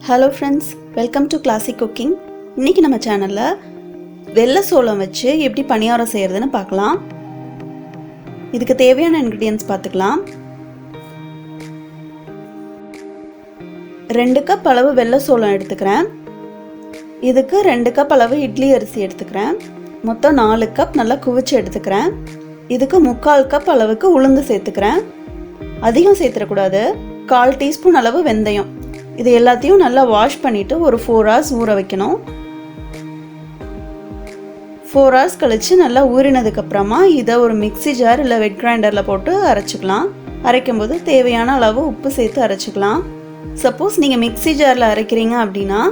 Hello friends, welcome to Classic Cooking. இன்னைக்கு நம்ம சேனல்ல வெள்ளை சோளம் வச்சு எப்படி பணியாரம் செய்யறதுன்னு பார்க்கலாம். இதுக்கு தேவையான ingredients பார்த்துக்கலாம். 2 கப் அளவு வெள்ளை சோளம் எடுத்துக்கிறேன். இதுக்கு 2 கப் அளவு இட்லி அரிசி எடுத்துக்கிறேன். மொத்தம் 4 கப் நல்லா குவிச்சு எடுத்துக்கிறேன். இதுக்கு 3/4 கப் அளவுக்கு உளுந்து சேர்த்துக்கிறேன். அதிகம் சேர்த்துற கூடாது. 1/4 டீஸ்பூன் அளவு வெந்தயம். இது எல்லாத்தையும் நல்லா வாஷ் பண்ணிட்டு ஒரு 4 hours ஊற வைக்கணும். 4 hours கழிச்சு நல்லா ஊறினதுக்கு அப்புறமா இதை ஒரு மிக்ஸி ஜார் இல்லை வெட் கிரைண்டர்ல போட்டு அரைச்சிக்கலாம். அரைக்கும்போது தேவையான அளவு உப்பு சேர்த்து அரைச்சிக்கலாம். சப்போஸ் நீங்கள் மிக்ஸி ஜாரில் அரைக்கிறீங்க அப்படின்னா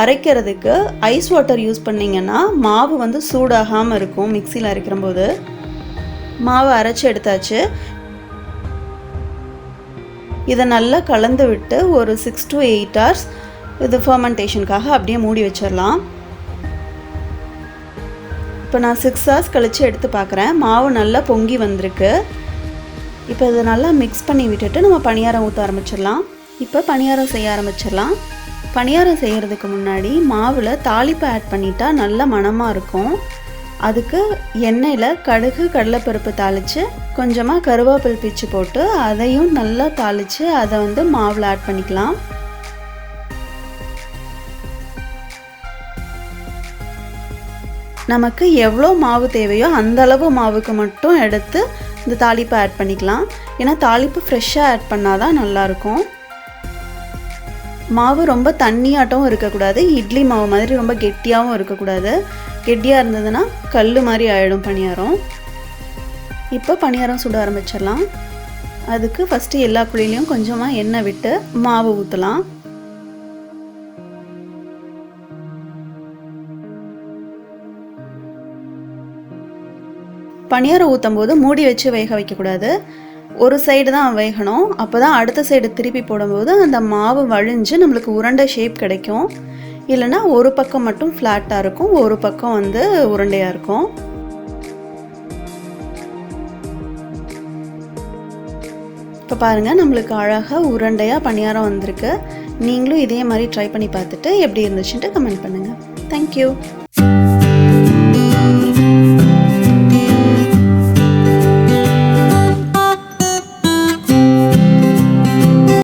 அரைக்கிறதுக்கு ஐஸ் வாட்டர் யூஸ் பண்ணிங்கன்னா மாவு வந்து சூடாகாமல் இருக்கும். மிக்ஸியில் அரைக்கிறம்போது மாவு அரைச்சி எடுத்தாச்சு. இதை நல்லா கலந்து விட்டு ஒரு 6 to 8 hours இது ஃபர்மெண்டேஷனுக்காக அப்படியே மூடி வச்சிடலாம். இப்போ நான் 6 hours கழித்து எடுத்து பார்க்குறேன். மாவு நல்லா பொங்கி வந்திருக்கு. இப்போ இதை நல்லா மிக்ஸ் பண்ணி விட்டுட்டு நம்ம பணியாரம் ஊற்ற ஆரம்பிச்சிடலாம். இப்போ பணியாரம் செய்ய ஆரம்பிச்சிடலாம். பணியாரம் செய்கிறதுக்கு முன்னாடி மாவில் தாளிப்பு ஆட் பண்ணிட்டா நல்ல மணமாக இருக்கும். அதுக்கு எண்ணெயில் கடுகு கடலைப்பருப்பு தாளித்து கொஞ்சமாக கருவேப்பிலை பிச்சு போட்டு அதையும் நல்லா தாளித்து அதை வந்து மாவில் ஆட் பண்ணிக்கலாம். நமக்கு எவ்வளோ மாவு தேவையோ அந்த அளவு மாவுக்கு மட்டும் எடுத்து இந்த தாளிப்பை ஆட் பண்ணிக்கலாம். ஏன்னா தாளிப்பு ஃப்ரெஷ்ஷாக ஆட் பண்ணால் தான் நல்லாயிருக்கும். மாவு ரொம்ப தண்ணியாட்டம் இருக்கக்கூடாது, இட்லி மாவு மாதிரி ரொம்ப கெட்டியாகவும் இருக்கக்கூடாது. கெட்டியாக இருந்ததுன்னா கல் மாதிரி ஆகிடும் பணியாரம். இப்போ பணியாரம் சுட ஆரம்பிச்சிடலாம். அதுக்கு ஃபஸ்ட்டு எல்லா குழிலையும் கொஞ்சமாக எண்ணெய் விட்டு மாவு ஊற்றலாம். பணியாரம் ஊற்றும் போது மூடி வச்சு வேக வைக்கக்கூடாது. ஒரு சைடு தான் வேகணும். அப்போ தான் அடுத்த சைடு திருப்பி போடும்போது அந்த மாவு வழிஞ்சு நம்மளுக்கு உருண்டை ஷேப் கிடைக்கும். இல்லைனா ஒரு பக்கம் மட்டும் ஃப்ளாட்டாக இருக்கும், ஒரு பக்கம் வந்து உருண்டையாக இருக்கும். இப்போ பாருங்கள், நம்மளுக்கு அழகாக உருண்டையாக பணியாரம் வந்திருக்கு. நீங்களும் இதே மாதிரி ட்ரை பண்ணி பார்த்துட்டு எப்படி இருந்துச்சுன்ட்டு கமெண்ட் பண்ணுங்கள். தேங்க்யூ.